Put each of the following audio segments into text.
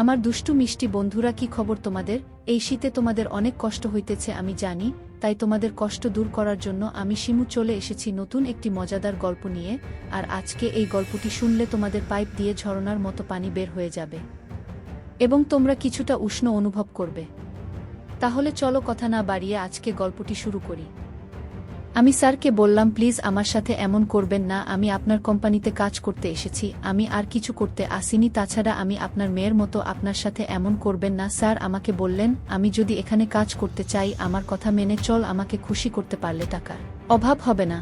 আমার দুষ্টু মিষ্টি বন্ধুরা, কি খবর তোমাদের? এই শীতে তোমাদের অনেক কষ্ট হইতেছে আমি জানি, তাই তোমাদের কষ্ট দূর করার জন্য আমি শিমু চলে এসেছি নতুন একটি মজাদার গল্প নিয়ে। আর আজকে এই গল্পটি শুনলে তোমাদের পাইপ দিয়ে ঝরনার মতো পানি বের হয়ে যাবে এবং তোমরা কিছুটা উষ্ণ অনুভব করবে। তাহলে চলো কথা না বাড়িয়ে আজকে গল্পটি শুরু করি। আমি স্যারকে বললাম, প্লিজ আমার সাথে এমন করবেন না, আমি আপনার কোম্পানিতে কাজ করতে এসেছি, আমি আর কিছু করতে আসিনি, তাছাড়া আমি আপনার মেয়ের মতো, আপনার সাথে এমন করবেন না। স্যার আমাকে বললেন, আমি যদি এখানে কাজ করতে চাই আমার কথা মেনে চল, আমাকে খুশি করতে পারলে টাকার অভাব হবে না।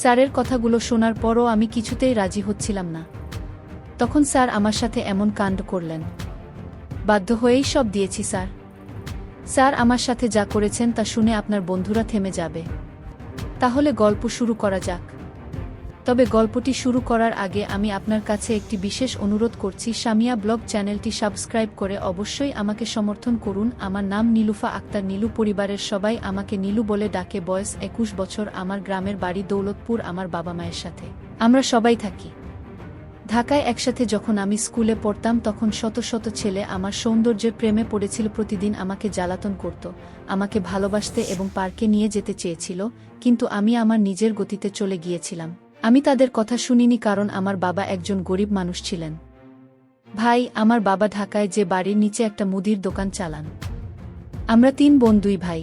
স্যারের কথাগুলো শোনার পরও আমি কিছুতেই রাজি হচ্ছিলাম না। তখন স্যার আমার সাথে এমন কাণ্ড করলেন। বাধ্য হয়েই সব দিয়েছি স্যার। স্যার আমার সাথে যা করেছেন তা শুনে আপনার বন্ধুরা থেমে যাবে। তাহলে গল্প শুরু করা যাক। তবে গল্পটি শুরু করার আগে আমি আপনার কাছে একটি বিশেষ অনুরোধ করছি, সামিয়া ব্লগ চ্যানেলটি সাবস্ক্রাইব করে অবশ্যই আমাকে সমর্থন করুন। আমার নাম নীলুফা আক্তার নীলু, পরিবারের সবাই আমাকে নীলু বলে ডাকে। বয়স 21 বছর, আমার গ্রামের বাড়ি দৌলতপুর, আমার বাবা মায়ের সাথে আমরা সবাই থাকি ঢাকায় একসাথে। যখন আমি স্কুলে পড়তাম তখন শত শত ছেলে আমার সৌন্দর্যের প্রেমে পড়েছিল, প্রতিদিন আমাকে জ্বালাতন করত, আমাকে ভালোবাসতে এবং পার্কে নিয়ে যেতে চেয়েছিল, কিন্তু আমি আমার নিজের গতিতে চলে গিয়েছিলাম। আমি তাদের কথা শুনিনি, কারণ আমার বাবা একজন গরিব মানুষ ছিলেন। ভাই, আমার বাবা ঢাকায় যে বাড়ির নিচে একটা মুদির দোকান চালান। আমরা 3 বোন 2 ভাই।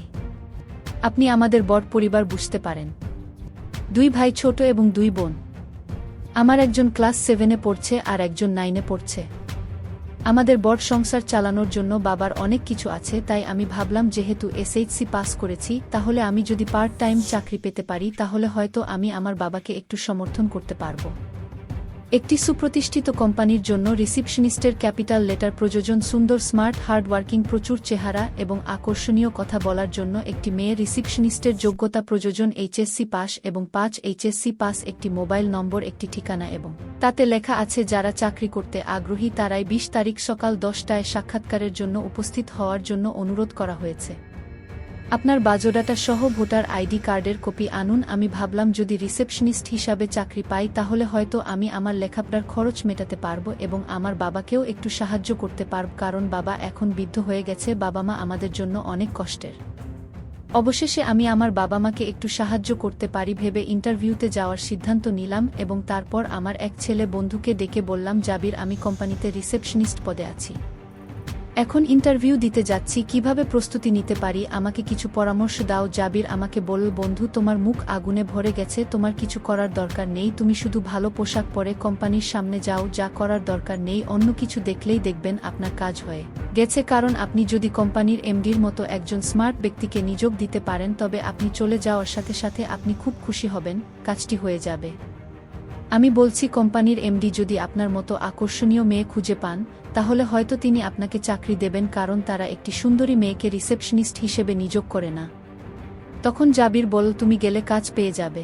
আপনি আমাদের বড় পরিবার বুঝতে পারেন। 2 ভাই ছোট এবং 2 বোন। আমার একজন ক্লাস 7-এ পড়ছে আর একজন 9-এ পড়ছে। আমাদের বড় সংসার চালানোর জন্য বাবার অনেক কিছু আছে, তাই আমি ভাবলাম যেহেতু এসএইচসি পাস করেছি, তাহলে আমি যদি পার্ট টাইম চাকরি পেতে পারি তাহলে হয়তো আমি আমার বাবাকে একটু সমর্থন করতে পারব। একটি সুপ্রতিষ্ঠিত কোম্পানির জন্য রিসিপশনিস্টের ক্যাপিটাল লেটার প্রয়োজন, সুন্দর, স্মার্ট, হার্ডওয়ার্কিং, প্রচুর চেহারা এবং আকর্ষণীয় কথা বলার জন্য একটি মেয়ে রিসিপশনিস্টের যোগ্যতা প্রয়োজন, এইচএসসি পাস এবং 5 এইচএসসি পাস, একটি মোবাইল নম্বর, একটি ঠিকানা এবং তাতে লেখা আছে যারা চাকরি করতে আগ্রহী তারাই 20 তারিখ সকাল 10টায় সাক্ষাৎকারের জন্য উপস্থিত হওয়ার জন্য অনুরোধ করা হয়েছে। আপনার বায়োডাটা সহ ভোটার আইডি কার্ডের কপি আনুন। আমি ভাবলাম যদি রিসেপশনিস্ট হিসাবে চাকরি পাই তাহলে হয়তো আমি আমার লেখাপড়ার খরচ মেটাতে পারব এবং আমার বাবাকেও একটু সাহায্য করতে পারব, কারণ বাবা এখন বৃদ্ধ হয়ে গেছে, বাবা মা আমাদের জন্য অনেক কষ্টের। অবশেষে আমি আমার বাবা মাকে একটু সাহায্য করতে পারি ভেবে ইন্টারভিউতে যাওয়ার সিদ্ধান্ত নিলাম এবং তারপর আমার এক ছেলে বন্ধুকে ডেকে বললাম, জাবির, আমি কোম্পানিতে রিসেপশনিস্ট পদে আছি, এখন ইন্টারভিউ দিতে যাচ্ছি, কিভাবে প্রস্তুতি নিতে পারি, আমাকে কিছু পরামর্শ দাও। জাবির আমাকে বলল, বন্ধু, তোমার মুখ আগুনে ভরে গেছে, তোমার কিছু করার দরকার নেই, তুমি শুধু ভালো পোশাক পরে কোম্পানির সামনে যাও, যা করার দরকার নেই, অন্য কিছু দেখলেই দেখবেন আপনার কাজ হয়ে গেছে, কারণ আপনি যদি কোম্পানির এমডির মতো একজন স্মার্ট ব্যক্তিকে নিয়োগ দিতে পারেন তবে আপনি চলে যাওয়ার সাথে সাথে আপনি খুব খুশি হবেন, কাজটি হয়ে যাবে। আমি বলছি, কোম্পানির এমডি যদি আপনার মতো আকর্ষণীয় মেয়ে খুঁজে পান তাহলে হয়তো তিনি আপনাকে চাকরি দেবেন, কারণ তারা একটি সুন্দরী মেয়েকে রিসেপশনিস্ট হিসেবে নিয়োগ করে না। তখন জাবির বলল, তুমি গেলে কাজ পেয়ে যাবে।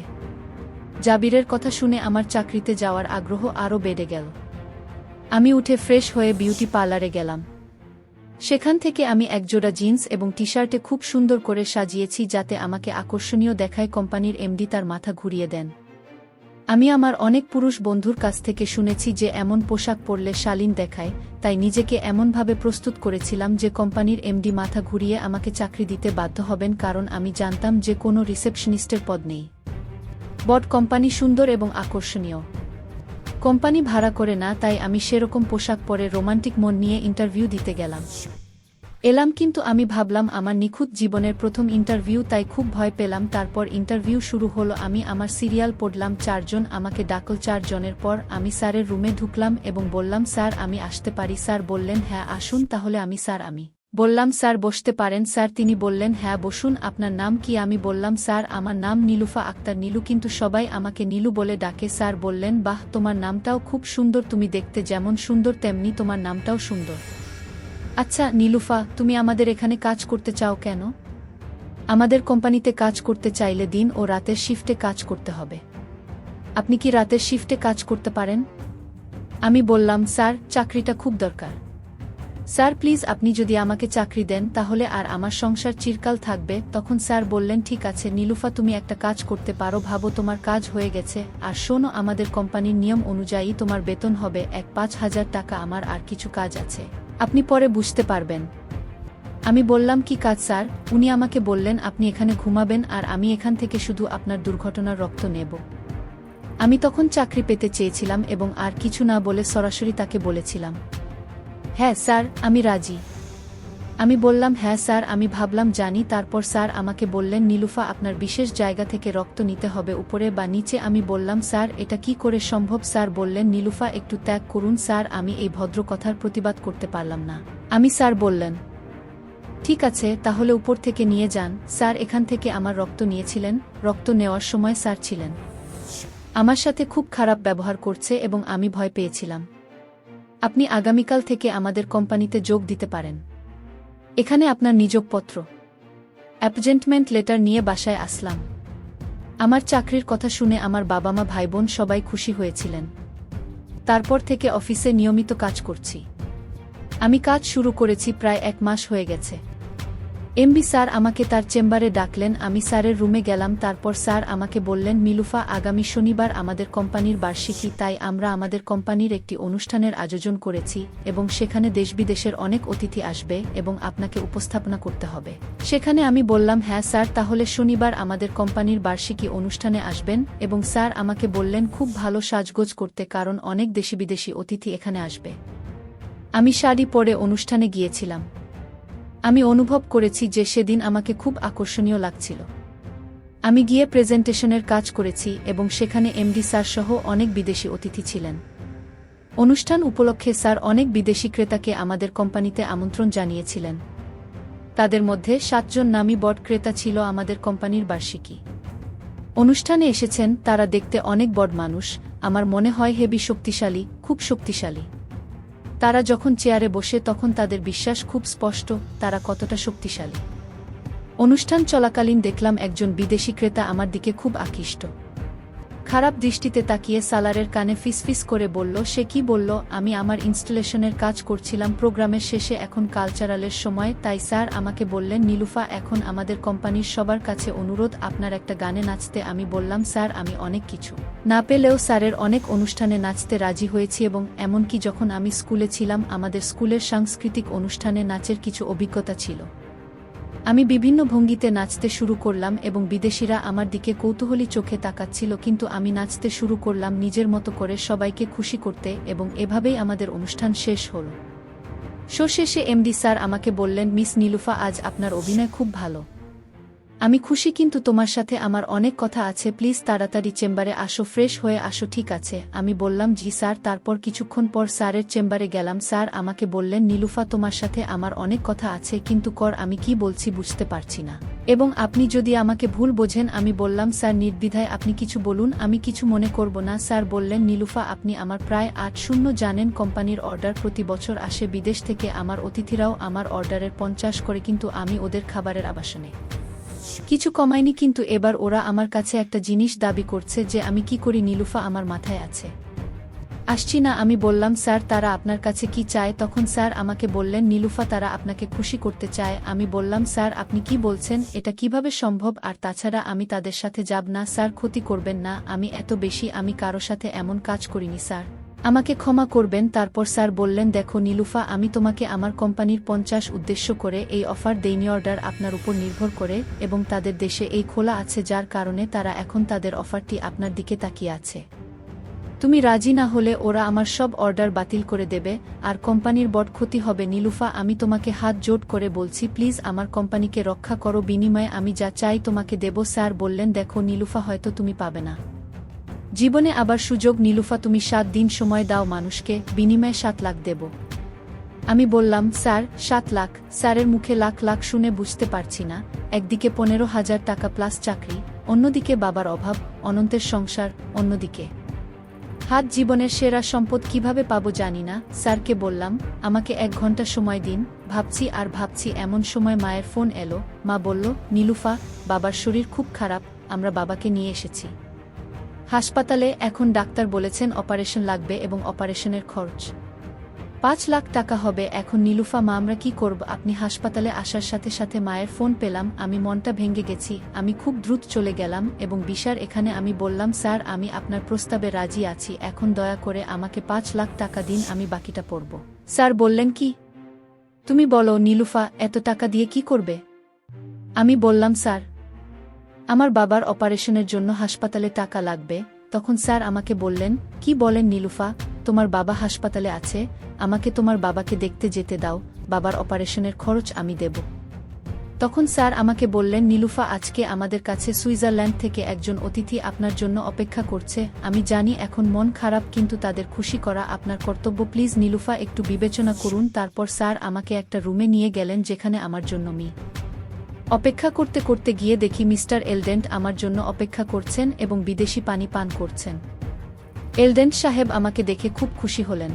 জাবিরের কথা শুনে আমার চাকরিতে যাওয়ার আগ্রহ আরও বেড়ে গেল। আমি উঠে ফ্রেশ হয়ে বিউটি পার্লারে গেলাম। সেখান থেকে আমি একজোড়া জিন্স এবং টি শার্টে খুব সুন্দর করে সাজিয়েছি যাতে আমাকে আকর্ষণীয় দেখায়। কোম্পানির এমডি তার মাথা ঘুরিয়ে দেন। আমি আমার অনেক পুরুষ বন্ধুর কাছ থেকে শুনেছি যে এমন পোশাক পরলে শালীন দেখায়, তাই নিজেকে এমনভাবে প্রস্তুত করেছিলাম যে কোম্পানির এমডি মাথা ঘুরিয়ে আমাকে চাকরি দিতে বাধ্য হবেন, কারণ আমি জানতাম যে কোনো রিসেপশনিস্টের পদ নেই। বট কোম্পানি সুন্দর এবং আকর্ষণীয়, কোম্পানি ভাড়া করে না, তাই আমি সেরকম পোশাক পরে রোমান্টিক মন নিয়ে ইন্টারভিউ দিতে এলাম। কিন্তু আমি ভাবলাম আমার নিখুঁত জীবনের প্রথম ইন্টারভিউ, তাই খুব ভয় পেলাম। তারপর ইন্টারভিউ শুরু হলো, আমি আমার সিরিয়াল পড়লাম, 4 জন আমাকে ডাকল। 4 জনের পর আমি স্যারের রুমে ঢুকলাম এবং বললাম, স্যার আমি আসতে পারি? স্যার বললেন, হ্যাঁ আসুন। তাহলে আমি বললাম, স্যার বসতে পারেন? স্যার তিনি বললেন, হ্যাঁ বসুন। আপনার নাম কি? আমি বললাম, স্যার আমার নাম নীলুফা আক্তার নীলু, কিন্তু সবাই আমাকে নীলু বলে ডাকে। স্যার বললেন, বাহ, তোমার নামটাও খুব সুন্দর, তুমি দেখতে যেমন সুন্দর তেমনি তোমার নামটাও সুন্দর। আচ্ছা নীলুফা, তুমি আমাদের এখানে কাজ করতে চাও কেন? আমাদের কোম্পানিতে কাজ করতে চাইলে দিন ও রাতের শিফটে কাজ করতে হবে। আপনি কি রাতের শিফটে কাজ করতে পারেন? আমি বললাম, স্যার চাকরিটা খুব দরকার। স্যার প্লিজ আপনি যদি আমাকে চাকরি দেন তাহলে আর আমার সংসার চিরকাল থাকবে। তখন স্যার বললেন ঠিক আছে নীলুফা, তুমি একটা কাজ করতে পারো, ভাবো তোমার কাজ হয়ে গেছে। আর শোনো, আমাদের কোম্পানির নিয়ম অনুযায়ী তোমার বেতন হবে 5,000 টাকা। আমার আর কিছু কাজ আছে, আপনি পরে বুঝতে পারবেন। আমি বললাম কি কাজ স্যার? উনি আমাকে বললেন আপনি এখানে ঘুমাবেন আর আমি এখান থেকে শুধু আপনার দুর্ঘটনার রক্ত নেব। আমি তখন চাকরি পেতে চেয়েছিলাম এবং আর কিছু না বলে সরাসরি তাকে বলেছিলাম, হ্যাঁ স্যার আমি রাজি। আমি বললাম হ্যাঁ স্যার, আমি ভাবলাম জানি। তারপর স্যার আমাকে বললেন নীলুফা, আপনার বিশেষ জায়গা থেকে রক্ত নিতে হবে, উপরে বা নিচে। আমি বললাম স্যার এটা কি করে সম্ভব? স্যার বললেন নীলুফা একটু ত্যাগ করুন। স্যার আমি এই ভদ্র কথার প্রতিবাদ করতে পারলাম না। স্যার বললেন ঠিক আছে তাহলে উপর থেকে নিয়ে যান। স্যার এখান থেকে আমার রক্ত নিয়েছিলেন। রক্ত নেওয়ার সময় স্যার ছিলেন আমার সাথে খুব খারাপ ব্যবহার করছে এবং আমি ভয় পেয়েছিলাম। আপনি আগামীকাল থেকে আমাদের কোম্পানিতে যোগ দিতে পারেন। এখানে আপনার নিয়োগপত্র, অ্যাপয়েন্টমেন্ট লেটার নিয়ে বাসায় আসলাম। আমার চাকরির কথা শুনে আমার বাবা মা ভাই বোন সবাই খুশি হয়েছিলেন। তারপর থেকে অফিসে নিয়মিত কাজ করছি। আমি কাজ শুরু করেছি প্রায় 1 মাস হয়ে গেছে। এমডি স্যার আমাকে তার চেম্বারে ডাকলেন। আমি স্যারের রুমে গেলাম। তারপর স্যার আমাকে বললেন নীলুফা, আগামী শনিবার আমাদের কোম্পানির বার্ষিকী, তাই আমরা আমাদের কোম্পানির একটি অনুষ্ঠানের আয়োজন করেছি এবং সেখানে দেশ বিদেশের অনেক অতিথি আসবে এবং আপনাকে উপস্থাপনা করতে হবে সেখানে। আমি বললাম হ্যাঁ স্যার, তাহলে শনিবার আমাদের কোম্পানির বার্ষিকী অনুষ্ঠানে আসবেন। এবং স্যার আমাকে বললেন খুব ভালো সাজগোজ করতে, কারণ অনেক দেশি বিদেশি অতিথি এখানে আসবে। আমি শাড়ি পরে অনুষ্ঠানে গিয়েছিলাম। আমি অনুভব করেছি যে সেদিন আমাকে খুব আকর্ষণীয় লাগছিল। আমি গিয়ে প্রেজেন্টেশনের কাজ করেছি এবং সেখানে এমডি স্যার সহ অনেক বিদেশি অতিথি ছিলেন। অনুষ্ঠান উপলক্ষে স্যার অনেক বিদেশি ক্রেতাকে আমাদের কোম্পানিতে আমন্ত্রণ জানিয়েছিলেন। তাদের মধ্যে 7 জন নামী বড ক্রেতা ছিল আমাদের কোম্পানির বার্ষিকী অনুষ্ঠানে এসেছেন। তারা দেখতে অনেক বড় মানুষ। আমার মনে হয় হেভি শক্তিশালী, খুব শক্তিশালী। তারা যখন চেয়ারে বসে তখন তাদের বিশ্বাস খুব স্পষ্ট তারা কতটা শক্তিশালী। অনুষ্ঠান চলাকালীন দেখলাম একজন বিদেশি ক্রেতা আমার দিকে খুব আকৃষ্ট। খারাপ দৃষ্টিতে তাকিয়ে সালারের কানে ফিসফিস করে বলল। সে কি বলল? আমি আমার ইনস্টলেশনের কাজ করছিলাম প্রোগ্রামের শেষে, এখন কালচারালের সময়। তাই স্যার আমাকে বললেন নীলুফা, এখন আমাদের কোম্পানির সবার কাছে অনুরোধ আপনার একটা গানে নাচতে। আমি বললাম স্যার আমি অনেক কিছু না পেলেও স্যারের অনেক অনুষ্ঠানে নাচতে রাজি হয়েছি এবং এমনকি যখন আমি স্কুলে ছিলাম আমাদের স্কুলের সাংস্কৃতিক অনুষ্ঠানে নাচের কিছু অভিজ্ঞতা ছিল। আমি বিভিন্ন ভঙ্গিতে নাচতে শুরু করলাম এবং বিদেশিরা আমার দিকে কৌতূহলী চোখে তাকাচ্ছিল, কিন্তু আমি নাচতে শুরু করলাম নিজের মতো করে সবাইকে খুশি করতে এবং এভাবেই আমাদের অনুষ্ঠান শেষ হল। শো শেষে এমডি স্যার আমাকে বললেন, মিস নীলুফা, আজ আপনার অভিনয় খুব ভালো। আমি খুশি, কিন্তু তোমার সাথে আমার অনেক কথা আছে। প্লিজ তাড়াতাড়ি চেম্বারে আসো, ফ্রেশ হয়ে আসো, ঠিক আছে? আমি বললাম জি স্যার। তারপর কিছুক্ষণ পর স্যারের চেম্বারে গেলাম। স্যার আমাকে বললেন, নীলুফা, তোমার সাথে আমার অনেক কথা আছে, কিন্তু আমি কি বলছি বুঝতে পারছি না এবং আপনি যদি আমাকে ভুল বোঝেন। আমি বললাম স্যার নির্দ্বিধায় আপনি কিছু বলুন, আমি কিছু মনে করব না। স্যার বললেন, নীলুফা, আপনি আমার প্রায় 8-0 জানেন। কোম্পানির অর্ডার প্রতি বছর আসে বিদেশ থেকে। আমার অতিথিরাও আমার অর্ডারের 50 করে, কিন্তু আমি ওদের খাবারের আবাসনে কিছু কমাইনি। কিন্তু এবার ওরা আমার কাছে একটা জিনিস দাবি করছে যে আমি কি করি নীলুফা, আমার মাথায় আসছি না। আমি বললাম স্যার তারা আপনার কাছে কি চায়? তখন স্যার আমাকে বললেন, নীলুফা, তারা আপনাকে খুশি করতে চায়। আমি বললাম স্যার আপনি কি বলছেন? এটা কিভাবে সম্ভব? আর তাছাড়া আমি তাদের সাথে যাব না। স্যার ক্ষতি করবেন না, আমি এত বেশি আমি কারো সাথে এমন কাজ করিনি স্যার, আমাকে ক্ষমা করবেন। তারপর স্যার বললেন, দেখো নীলুফা, আমি তোমাকে আমার কোম্পানির 50 উদ্দেশ্য করে এই অফার দেইনি। অর্ডার আপনার উপর নির্ভর করে এবং তাদের দেশে এই খোলা আছে, যার কারণে তারা এখন তাদের অফারটি আপনার দিকে তাকিয়ে আছে। তুমি রাজি না হলে ওরা আমার সব অর্ডার বাতিল করে দেবে আর কোম্পানির বড় ক্ষতি হবে। নীলুফা, আমি তোমাকে হাত জোড় করে বলছি, প্লিজ আমার কোম্পানিকে রক্ষা করো, বিনিময়ে আমি যা চাই তোমাকে দেব। স্যার বললেন, দেখো নীলুফা, হয়তো তুমি পাবে না জীবনে আবার সুযোগ। নীলুফা, তুমি 7 দিন সময় দাও মানুষকে, বিনিময়ে 7 লাখ দেব। আমি বললাম স্যার 7 লাখ? স্যারের মুখে লাখ লাখ শুনে বুঝতে পারছি না। একদিকে 15,000 টাকা প্লাস চাকরি, অন্যদিকে বাবার অভাব, অনন্তের সংসার, অন্যদিকে হাত জীবনের সেরা সম্পদ কিভাবে পাবো জানি না। স্যারকে বললাম আমাকে 1 ঘন্টা সময় দিন, ভাবছি আর ভাবছি। এমন সময় মায়ের ফোন এলো। মা বলল, নীলুফা, বাবার শরীর খুব খারাপ, আমরা বাবাকে নিয়ে এসেছি হাসপাতালে। এখন ডাক্তার বলেছেন অপারেশন লাগবে এবং অপারেশনের খরচ 5 লাখ টাকা হবে। এখন নীলুফা মা আমরা কি করব? আপনি হাসপাতালে আসার সাথে সাথে মায়ের ফোন পেলাম, আমি মনটা ভেঙে গেছি। আমি খুব দ্রুত চলে গেলাম এবং বিশার এখানে আমি বললাম, স্যার আমি আপনার প্রস্তাবে রাজি আছি, এখন দয়া করে আমাকে 5 লাখ টাকা দিন, আমি বাকিটা পড়ব। স্যার বললেন, কি তুমি বলো নীলুফা, এত টাকা দিয়ে কি করবে? আমি বললাম, স্যার আমার বাবার অপারেশনের জন্য হাসপাতালে টাকা লাগবে। তখন স্যার আমাকে বললেন, কি বলেন নীলুফা, তোমার বাবা হাসপাতালে আছে, আমাকে তোমার বাবাকে দেখতে যেতে দাও, বাবার অপারেশনের খরচ আমি দেব। তখন স্যার আমাকে বললেন, নীলুফা আজকে আমাদের কাছে সুইজারল্যান্ড থেকে একজন অতিথি আপনার জন্য অপেক্ষা করছে। আমি জানি এখন মন খারাপ, কিন্তু তাদের খুশি করা আপনার কর্তব্য। প্লিজ নীলুফা একটু বিবেচনা করুন। তারপর স্যার আমাকে একটা রুমে নিয়ে গেলেন যেখানে আমার জন্য অপেক্ষা করতে করতে গিয়ে দেখি মিস্টার এলডেন্ট আমার জন্য অপেক্ষা করছেন এবং বিদেশি পানি পান করছেন। এলডেন্ট সাহেব আমাকে দেখে খুব খুশি হলেন।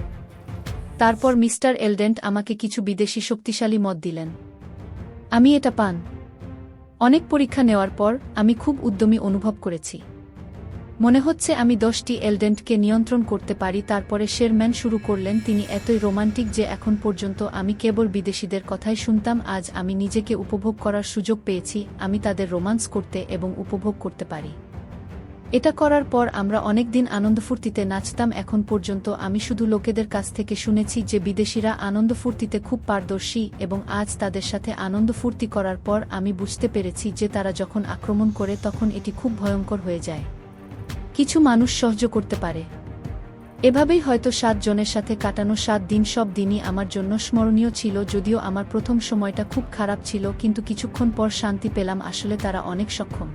তারপর মিস্টার এলডেন্ট আমাকে কিছু বিদেশি শক্তিশালী মদ দিলেন। আমি এটা পান অনেক পরীক্ষা নেওয়ার পর আমি খুব উদ্যমী অনুভব করেছি। মনে হচ্ছে আমি 10টি এলডেন্টকে নিয়ন্ত্রণ করতে পারি। তারপরে শেরম্যান শুরু করলেন। তিনি এতই রোমান্টিক যে এখন পর্যন্ত আমি কেবল বিদেশিদের কথাই শুনতাম। আজ আমি নিজেকে উপভোগ করার সুযোগ পেয়েছি, আমি তাদের রোমান্স করতে এবং উপভোগ করতে পারি। এটা করার পর আমরা অনেক দিন আনন্দফুর্তিতে নাচতাম। এখন পর্যন্ত আমি শুধু লোকেদের কাছ থেকে শুনেছি যে বিদেশিরা আনন্দফুর্তিতে খুব পারদর্শী, এবং আজ তাদের সাথে আনন্দফুর্তি করার পর আমি বুঝতে পেরেছি যে তারা যখন আক্রমণ করে তখন এটি খুব ভয়ঙ্কর হয়ে যায়। কিছু মানুষ সহ্য করতে পারে। এভাবেই হয়তো 7 জনের সাথে কাটানো 7 দিন সব দিনই আমার জন্য স্মরণীয় ছিল। যদিও আমার প্রথম সময়টা খুব খারাপ ছিল, কিন্তু কিছুক্ষণ পর শান্তি পেলাম। আসলে তারা অনেক সক্ষম,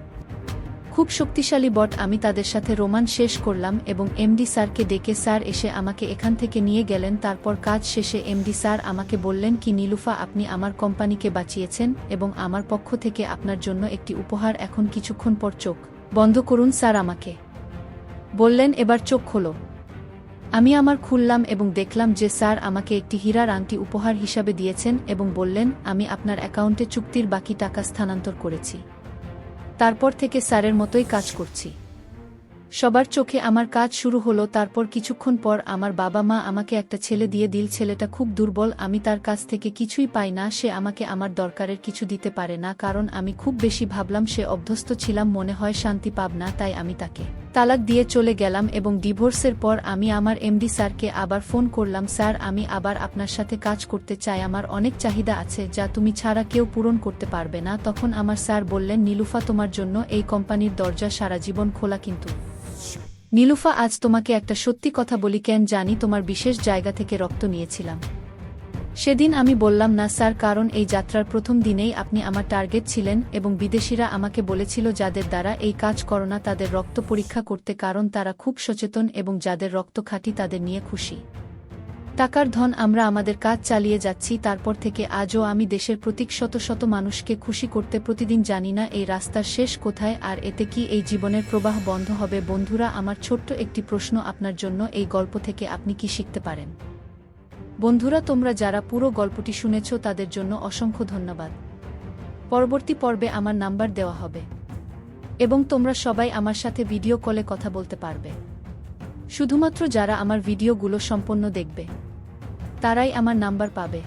খুব শক্তিশালী বট। আমি তাদের সাথে রোমান শেষ করলাম এবং এমডি স্যারকে ডেকে স্যার এসে আমাকে এখান থেকে নিয়ে গেলেন। তারপর কাজ শেষে এমডি স্যার আমাকে বললেন, কি নীলুফা, আপনি আমার কোম্পানিকে বাঁচিয়েছেন এবং আমার পক্ষ থেকে আপনার জন্য একটি উপহার। এখন কিছুক্ষণ পর চোখ বন্ধ করুন। স্যার আমাকে বললেন, এবার চোখ খোলো। আমি আমার খুললাম এবং দেখলাম যে স্যার আমাকে একটি হীরার আংটি উপহার হিসাবে দিয়েছেন এবং বললেন, আমি আপনার অ্যাকাউন্টে চুক্তির বাকি টাকা স্থানান্তর করেছি। তারপর থেকে স্যারের মতোই কাজ করছি। সবার চোখে আমার কাজ শুরু হলো। তারপর কিছুক্ষণ পর আমার বাবা মা আমাকে একটা ছেলে দিয়ে দিল। ছেলেটা খুব দুর্বল, আমি তার কাছ থেকে কিছুই পাই না। সে আমাকে আমার দরকারের কিছু দিতে পারে না, কারণ আমি খুব বেশি ভাবলাম সে অভ্যস্ত ছিলাম, মনে হয় শান্তি পাব না, তাই আমি তাকে তালাক দিয়ে চলে গেলাম। এবং ডিভোর্সের পর আমি আমার এমডি স্যারকে আবার ফোন করলাম, স্যার আমি আবার আপনার সাথে কাজ করতে চাই, আমার অনেক চাহিদা আছে যা তুমি ছাড়া কেউ পূরণ করতে পারবে না। তখন আমার স্যার বললেন, নীলুফা তোমার জন্য এই কোম্পানির দরজা সারা জীবন খোলা, কিন্তু নীলুফা আজ তোমাকে একটা সত্যি কথা বলি, কেন জানি তোমার বিশেষ জায়গা থেকে রক্ত নিয়েছিলাম। সেদিন আমি বললাম না স্যার, কারণ এই যাত্রার প্রথম দিনেই আপনি আমার টার্গেট ছিলেন এবং বিদেশিরা আমাকে বলেছিল যাদের দ্বারা এই কাজ করো না তাদের রক্ত পরীক্ষা করতে, কারণ তারা খুব সচেতন এবং যাদের রক্ত খাঁটি তাদের নিয়ে খুশি। টাকার ধন আমরা আমাদের কাজ চালিয়ে যাচ্ছি। তারপর থেকে আজও আমি দেশের প্রতীক শত শত মানুষকে খুশি করতে প্রতিদিন। জানি না এই রাস্তার শেষ কোথায়, আর এতে কি এই জীবনের প্রবাহ বন্ধ হবে। বন্ধুরা, আমার ছোট্ট একটি প্রশ্ন আপনার জন্য, এই গল্প থেকে আপনি কি শিখতে পারেন? বন্ধুরা, তোমরা যারা পুরো গল্পটি শুনেছ তাদের জন্য অসংখ্য ধন্যবাদ। পরবর্তী পর্বে আমার নাম্বার দেওয়া হবে এবং তোমরা সবাই আমার সাথে ভিডিও কলে কথা বলতে পারবে। শুধুমাত্র যারা আমার ভিডিওগুলো সম্পূর্ণ দেখবে তারাই আমার নাম্বার পাবে।